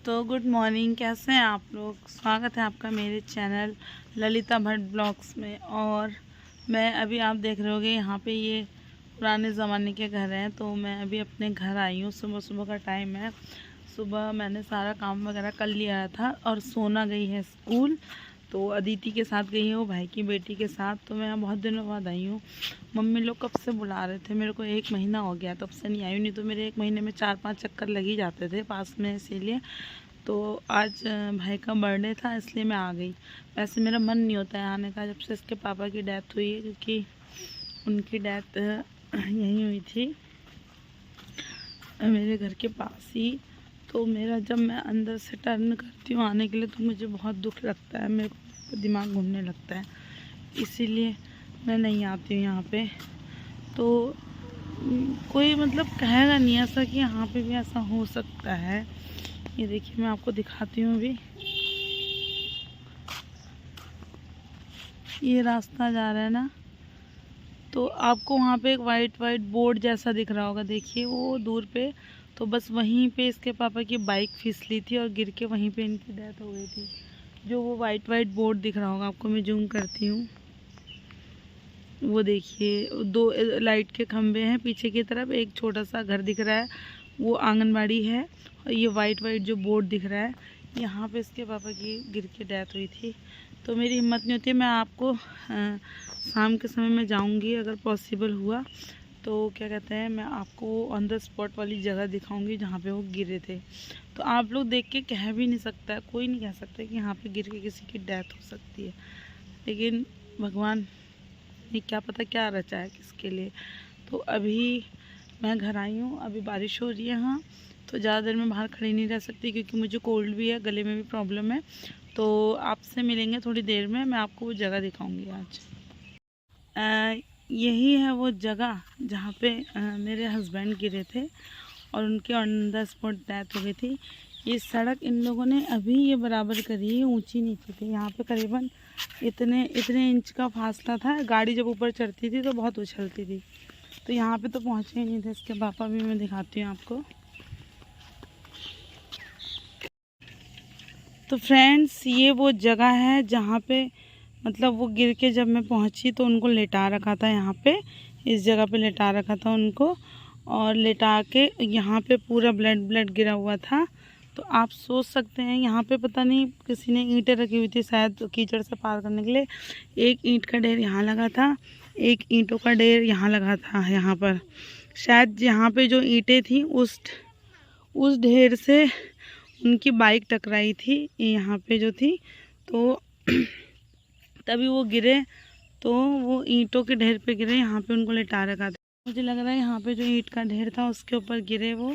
तो good morning, कैसे हैं आप लोग। स्वागत है आपका मेरे चैनल ललिता भट्ट ब्लॉग्स में। और मैं अभी आप देख रहे होगे यहाँ पे ये पुराने ज़माने के घर हैं। तो मैं अभी अपने घर आई हूँ। सुबह सुबह का टाइम है। सुबह मैंने सारा काम वगैरह कर लिया था और सोना गई है स्कूल। तो अदिति के साथ गई है, वो भाई की बेटी के साथ। तो मैं बहुत दिनों बाद आई हूँ। मम्मी लोग कब से बुला रहे थे, मेरे को 1 महीना हो गया तब से नहीं आई हूँ। नहीं तो मेरे 1 महीने में 4-5 चक्कर लग ही जाते थे पास में, इसीलिए। तो आज भाई का बर्थडे था इसलिए मैं आ गई। वैसे मेरा मन नहीं होता है आने का जब से इसके पापा की डेथ हुई है, क्योंकि उनकी डेथ यहीं हुई थी मेरे घर के पास ही। तो मेरा जब मैं अंदर से टर्न करती हूँ आने के लिए तो मुझे बहुत दुख लगता है, मेरे को दिमाग घूमने लगता है, इसीलिए मैं नहीं आती हूँ यहाँ पे। तो कोई मतलब कहेगा नहीं ऐसा कि यहाँ पे भी ऐसा हो सकता है। ये देखिए मैं आपको दिखाती हूँ। अभी ये रास्ता जा रहा है ना, तो आपको वहाँ पे एक वाइट बोर्ड जैसा दिख रहा होगा, देखिए वो दूर पे। तो बस वहीं पे इसके पापा की बाइक फिसली थी और गिर के वहीं पे इनकी डेथ हो गई थी। जो वो वाइट बोर्ड दिख रहा होगा आपको, मैं जूम करती हूँ। वो देखिए 2 लाइट के खंभे हैं पीछे की तरफ, एक छोटा सा घर दिख रहा है, वो आंगनबाड़ी है। और ये वाइट जो बोर्ड दिख रहा है, यहाँ पे इसके पापा की गिर के डेथ हुई थी। तो मेरी हिम्मत नहीं होती है, मैं आपको शाम के समय में जाऊंगी अगर पॉसिबल हुआ तो। क्या कहते हैं, मैं आपको ऑन द स्पॉट वाली जगह दिखाऊंगी जहाँ पे वो गिरे थे। तो आप लोग देख के कह भी नहीं सकता, कोई नहीं कह सकता कि यहाँ पे गिर के किसी की डेथ हो सकती है, लेकिन भगवान ये क्या पता क्या रचा है किसके लिए। तो अभी मैं घर आई हूँ, अभी बारिश हो रही है यहाँ, तो ज़्यादा देर में बाहर खड़ी नहीं रह सकती क्योंकि मुझे कोल्ड भी है, गले में भी प्रॉब्लम है। तो आपसे मिलेंगे थोड़ी देर में, मैं आपको वो जगह दिखाऊंगी आज। यही है वो जगह जहाँ पे मेरे हस्बैंड गिरे थे और उनके ऑन द स्पॉट डेथ हो गई थी। ये सड़क इन लोगों ने अभी ये बराबर करी है, ऊंची नीचे थी। यहाँ पे करीबन इतने इंच का फासला था, गाड़ी जब ऊपर चढ़ती थी तो बहुत उछलती थी। तो यहाँ पे तो पहुँचे ही नहीं थे इसके पापा भी। मैं दिखाती हूँ आपको। तो फ्रेंड्स ये वो जगह है जहाँ पे मतलब वो गिर के जब मैं पहुँची तो उनको लेटा रखा था यहाँ पे, इस जगह पे लेटा रखा था उनको। और लेटा के यहाँ पे पूरा ब्लड गिरा हुआ था। तो आप सोच सकते हैं यहाँ पे पता नहीं किसी ने ईंटें रखी हुई थी शायद कीचड़ से पार करने के लिए। एक ईंट का ढेर यहाँ लगा था, एक ईंटों का ढेर यहाँ लगा था। यहाँ पर शायद यहाँ पे जो ईंटें थी उस ढेर से उनकी बाइक टकराई थी यहाँ पे जो थी, तो तभी वो गिरे। तो वो ईंटों के ढेर पे गिरे, यहाँ पे उनको लेटा रखा था। मुझे लग रहा है यहाँ पे जो ईंट का ढेर था उसके ऊपर गिरे वो।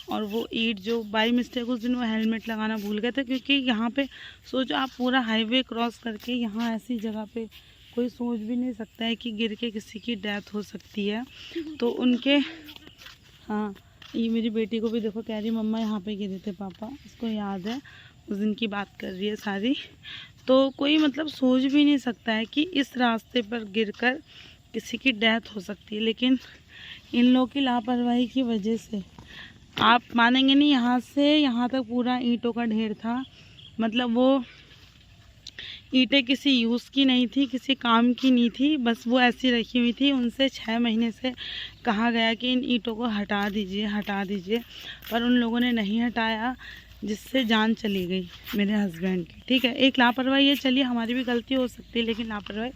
और वो ईंट जो बाई मिस्टेक उस दिन वो हेलमेट लगाना भूल गए थे, क्योंकि यहाँ पे सोचो आप पूरा हाईवे क्रॉस करके यहाँ ऐसी जगह पे कोई सोच भी नहीं सकता है कि गिर के किसी की डेथ हो सकती है। तो उनके हाँ, ये मेरी बेटी को भी देखो, कह रही मम्मा यहाँ पे गिरे थे पापा, इसको याद है, उस दिन की बात कर रही है सारी। तो कोई मतलब सोच भी नहीं सकता है कि इस रास्ते पर गिरकर किसी की डेथ हो सकती है, लेकिन इन लोगों की लापरवाही की वजह से आप मानेंगे नहीं, यहाँ से यहाँ तक पूरा ईंटों का ढेर था। मतलब वो ईंटें किसी यूज़ की नहीं थी, किसी काम की नहीं थी, बस वो ऐसी रखी हुई थी। उनसे 6 महीने से कहा गया कि इन ईंटों को हटा दीजिए, पर उन लोगों ने नहीं हटाया, जिससे जान चली गई मेरे हस्बैंड की। ठीक है, एक लापरवाही है, चलिए हमारी भी गलती हो सकती है, लेकिन लापरवाही।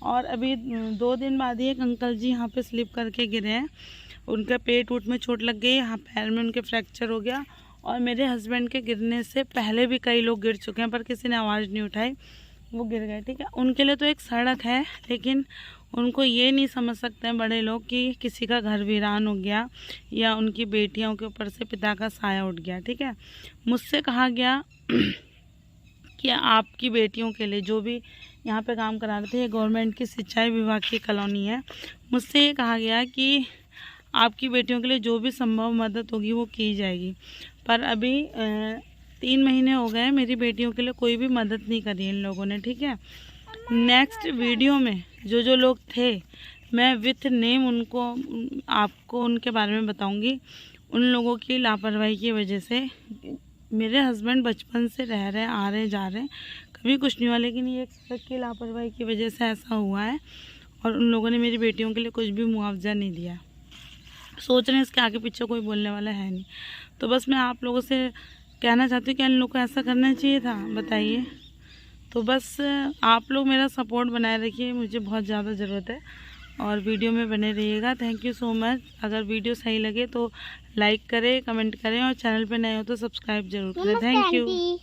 और अभी 2 दिन बाद ही एक अंकल जी यहाँ पे स्लिप करके गिरे हैं, उनका पेट वूट में चोट लग गई, यहाँ पैर में उनके फ्रैक्चर हो गया। और मेरे हस्बैंड के गिरने से पहले भी कई लोग गिर चुके हैं, पर किसी ने आवाज़ नहीं उठाई, वो गिर गए। ठीक है, उनके लिए तो एक सड़क है, लेकिन उनको ये नहीं समझ सकते हैं बड़े लोग कि किसी का घर वीरान हो गया या उनकी बेटियों के ऊपर से पिता का साया उठ गया। ठीक है, मुझसे कहा गया कि आपकी बेटियों के लिए, जो भी यहाँ पे काम करा रहे थे, ये गवर्नमेंट की सिंचाई विभाग की कॉलोनी है, मुझसे ये कहा गया कि आपकी बेटियों के लिए जो भी संभव मदद होगी वो की जाएगी। पर अभी 3 महीने हो गए, मेरी बेटियों के लिए कोई भी मदद नहीं करी इन लोगों ने। ठीक है, नेक्स्ट वीडियो में जो लोग थे मैं विथ नेम उनको आपको उनके बारे में बताऊंगी। उन लोगों की लापरवाही की वजह से मेरे हस्बैंड बचपन से रह रहे हैं, आ रहे जा रहे हैं, कभी कुछ नहीं हुआ, लेकिन ये सड़क की लापरवाही की वजह से ऐसा हुआ है। और उन लोगों ने मेरी बेटियों के लिए कुछ भी मुआवजा नहीं दिया। सोच रहे हैं इसके आगे पीछे कोई बोलने वाला है नहीं। तो बस मैं आप लोगों से कहना चाहती हूँ कि इन लोगों को ऐसा करना चाहिए था, बताइए। तो बस आप लोग मेरा सपोर्ट बनाए रखिए, मुझे बहुत ज़्यादा ज़रूरत है, और वीडियो में बने रहिएगा। Thank you so much. अगर वीडियो सही लगे तो लाइक करें, कमेंट करें, और चैनल पे नए हो तो सब्सक्राइब जरूर करें। Thank you.